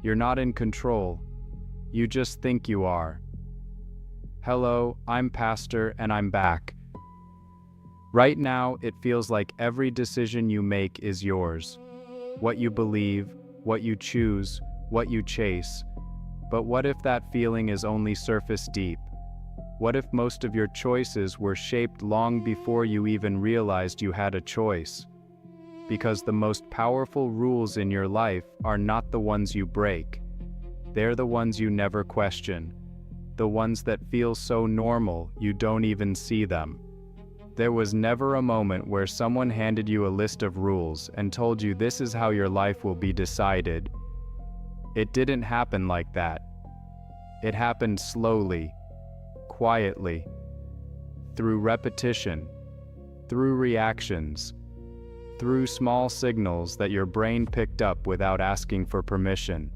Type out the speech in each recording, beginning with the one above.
You're not in control. You just think you are. Hello, I'm Pastor and I'm back. Right now, it feels like every decision you make is yours. What you believe, what you choose, what you chase. But what if that feeling is only surface deep? What if most of your choices were shaped long before you even realized you had a choice? Because the most powerful rules in your life are not the ones you break. They're the ones you never question. The ones that feel so normal you don't even see them. There was never a moment where someone handed you a list of rules and told you this is how your life will be decided. It didn't happen like that. It happened slowly, quietly, through repetition, through reactions, through small signals that your brain picked up without asking for permission.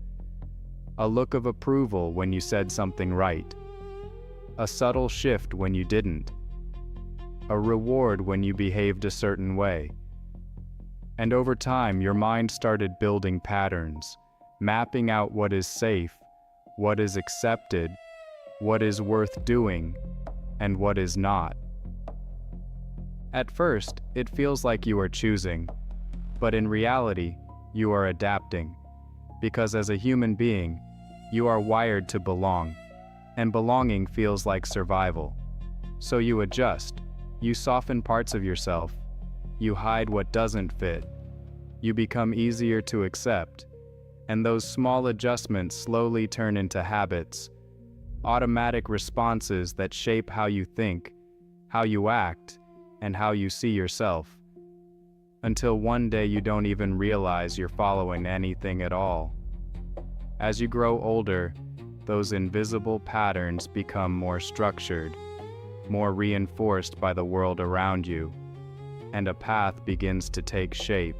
A look of approval when you said something right. A subtle shift when you didn't. A reward when you behaved a certain way. And over time, your mind started building patterns, mapping out what is safe, what is accepted, what is worth doing, and what is not. At first, it feels like you are choosing, but in reality, you are adapting. Because as a human being, you are wired to belong, and belonging feels like survival. So you adjust, you soften parts of yourself, you hide what doesn't fit, you become easier to accept, and those small adjustments slowly turn into habits, automatic responses that shape how you think, how you act, and how you see yourself. Until one day you don't even realize you're following anything at all. As you grow older, those invisible patterns become more structured, more reinforced by the world around you, and a path begins to take shape.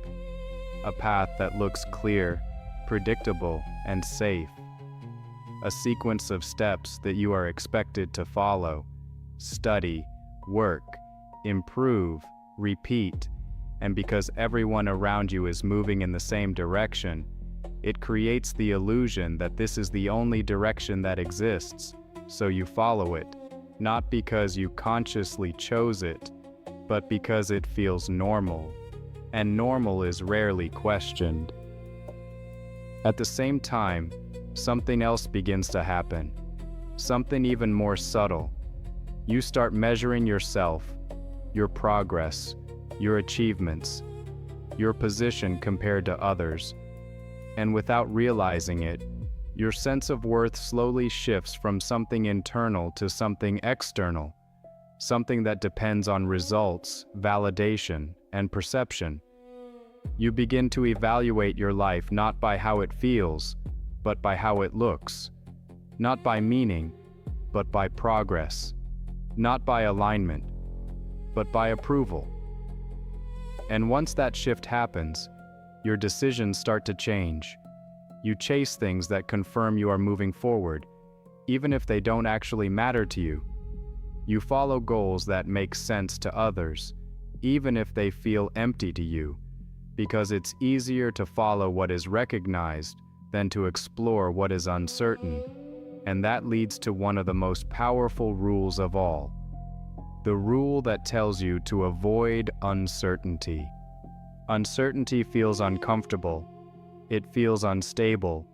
A path that looks clear, predictable, and safe. A sequence of steps that you are expected to follow, study, work, improve, repeat, and because everyone around you is moving in the same direction, it creates the illusion that this is the only direction that exists, so you follow it, not because you consciously chose it, but because it feels normal, and normal is rarely questioned. At the same time, something else begins to happen, something even more subtle. You start measuring yourself, your progress, your achievements, your position compared to others. And without realizing it, your sense of worth slowly shifts from something internal to something external, something that depends on results, validation, and perception. You begin to evaluate your life not by how it feels, but by how it looks. Not by meaning, but by progress. Not by alignment, but by approval. And once that shift happens, your decisions start to change. You chase things that confirm you are moving forward, even if they don't actually matter to you. You follow goals that make sense to others, even if they feel empty to you, because it's easier to follow what is recognized than to explore what is uncertain. And that leads to one of the most powerful rules of all. The rule that tells you to avoid uncertainty. Uncertainty feels uncomfortable. It feels unstable.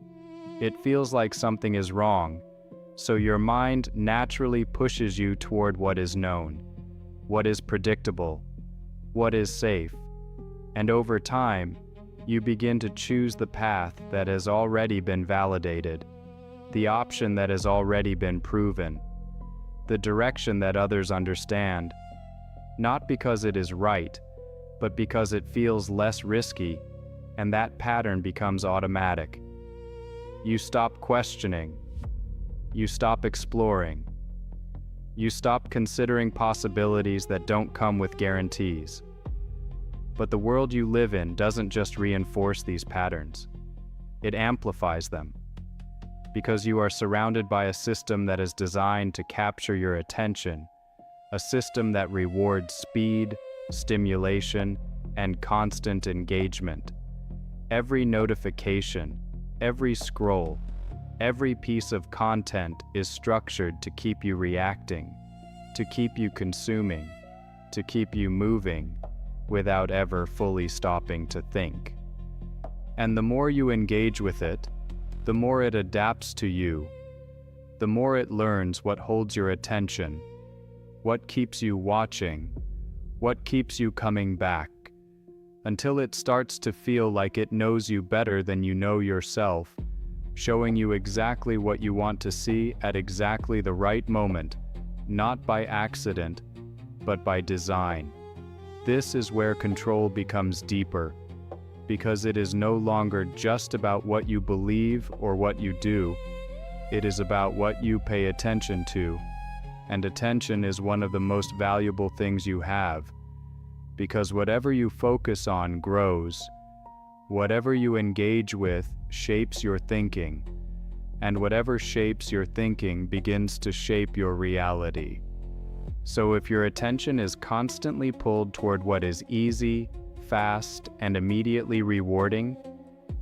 It feels like something is wrong. So your mind naturally pushes you toward what is known, what is predictable, what is safe. And over time, you begin to choose the path that has already been validated, the option that has already been proven, the direction that others understand, not because it is right, but because it feels less risky, and that pattern becomes automatic. You stop questioning. You stop exploring. You stop considering possibilities that don't come with guarantees. But the world you live in doesn't just reinforce these patterns. It amplifies them. Because you are surrounded by a system that is designed to capture your attention, a system that rewards speed, stimulation, and constant engagement. Every notification, Every scroll, every piece of content is structured to keep you reacting, to keep you consuming, to keep you moving, without ever fully stopping to think. And the more you engage with it, the more it adapts to you, the more it learns what holds your attention, what keeps you watching, what keeps you coming back, until it starts to feel like it knows you better than you know yourself, showing you exactly what you want to see at exactly the right moment, not by accident, but by design. This is where control becomes deeper, because it is no longer just about what you believe or what you do. It is about what you pay attention to, and attention is one of the most valuable things you have, because whatever you focus on grows. Whatever you engage with shapes your thinking, and whatever shapes your thinking begins to shape your reality. So if your attention is constantly pulled toward what is easy, fast, and immediately rewarding,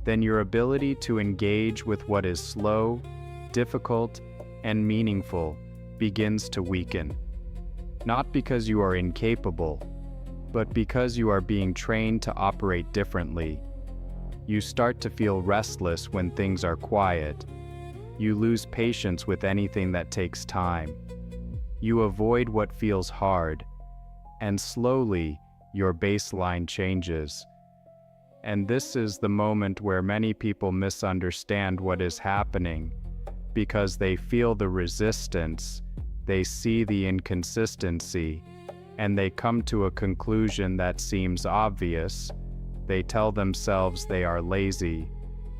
then your ability to engage with what is slow, difficult, and meaningful begins to weaken. Not because you are incapable, but because you are being trained to operate differently. You start to feel restless when things are quiet. You lose patience with anything that takes time. You avoid what feels hard, and slowly your baseline changes. And this is the moment where many people misunderstand what is happening, because they feel the resistance, they see the inconsistency, and they come to a conclusion that seems obvious. They tell themselves they are lazy,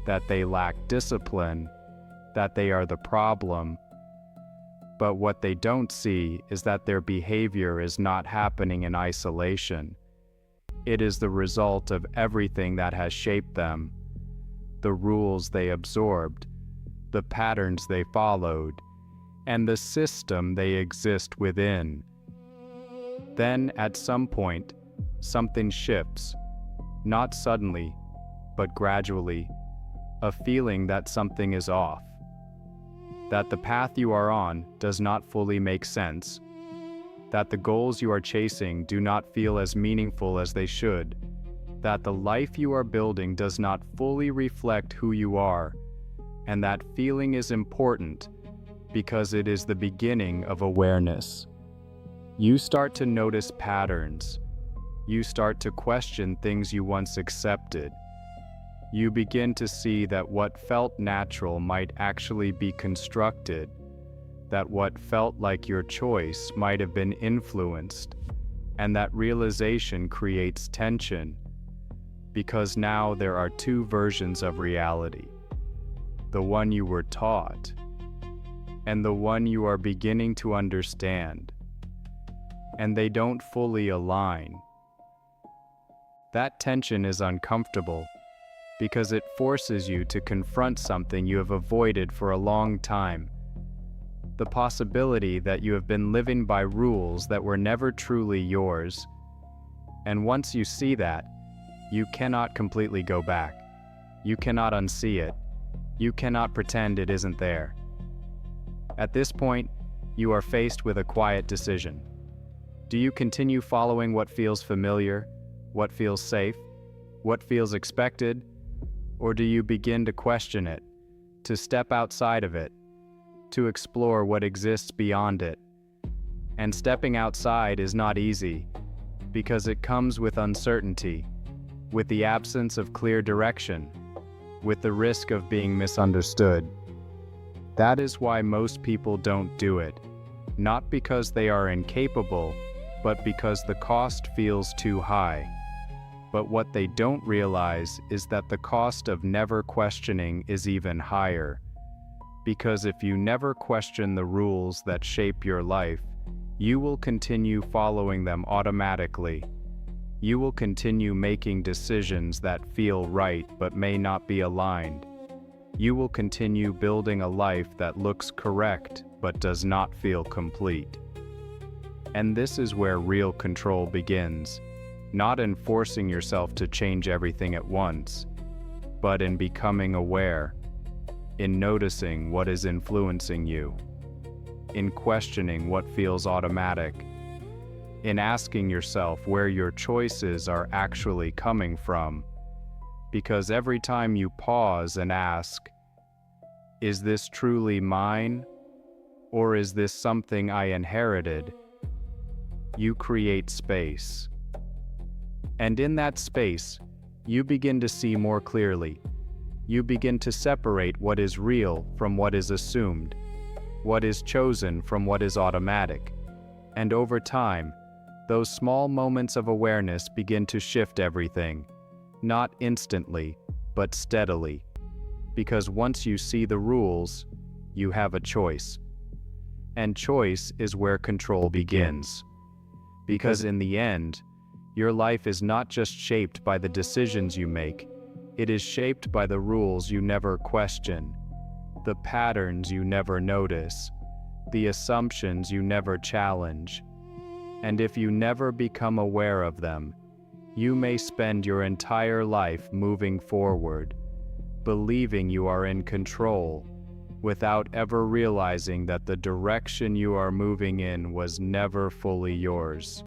that they lack discipline, that they are the problem. But what they don't see is that their behavior is not happening in isolation. It is the result of everything that has shaped them, the rules they absorbed, the patterns they followed, and the system they exist within. Then, at some point, something shifts, not suddenly, but gradually, a feeling that something is off, that the path you are on does not fully make sense, that the goals you are chasing do not feel as meaningful as they should, that the life you are building does not fully reflect who you are, and that feeling is important because it is the beginning of awareness. You start to notice patterns. You start to question things you once accepted. You begin to see that what felt natural might actually be constructed, that what felt like your choice might have been influenced, and that realization creates tension, because now there are two versions of reality: the one you were taught, and the one you are beginning to understand, and they don't fully align. That tension is uncomfortable, because it forces you to confront something you have avoided for a long time. The possibility that you have been living by rules that were never truly yours. And once you see that, you cannot completely go back. You cannot unsee it. You cannot pretend it isn't there. At this point, you are faced with a quiet decision. Do you continue following what feels familiar, what feels safe, what feels expected, or do you begin to question it, to step outside of it, to explore what exists beyond it? And stepping outside is not easy, because it comes with uncertainty, with the absence of clear direction, with the risk of being misunderstood. That is why most people don't do it, not because they are incapable, but because the cost feels too high. But what they don't realize is that the cost of never questioning is even higher. Because if you never question the rules that shape your life, you will continue following them automatically. You will continue making decisions that feel right but may not be aligned. You will continue building a life that looks correct but does not feel complete. And this is where real control begins. Not in forcing yourself to change everything at once, but in becoming aware, in noticing what is influencing you, in questioning what feels automatic, in asking yourself where your choices are actually coming from. Because every time you pause and ask, is this truly mine, or is this something I inherited? You create space. And in that space, you begin to see more clearly. You begin to separate what is real from what is assumed, what is chosen from what is automatic. And over time, those small moments of awareness begin to shift everything, not instantly, but steadily. Because once you see the rules, you have a choice. And choice is where control begins. Because in the end, your life is not just shaped by the decisions you make, it is shaped by the rules you never question, the patterns you never notice, the assumptions you never challenge. And if you never become aware of them, you may spend your entire life moving forward, believing you are in control, without ever realizing that the direction you are moving in was never fully yours.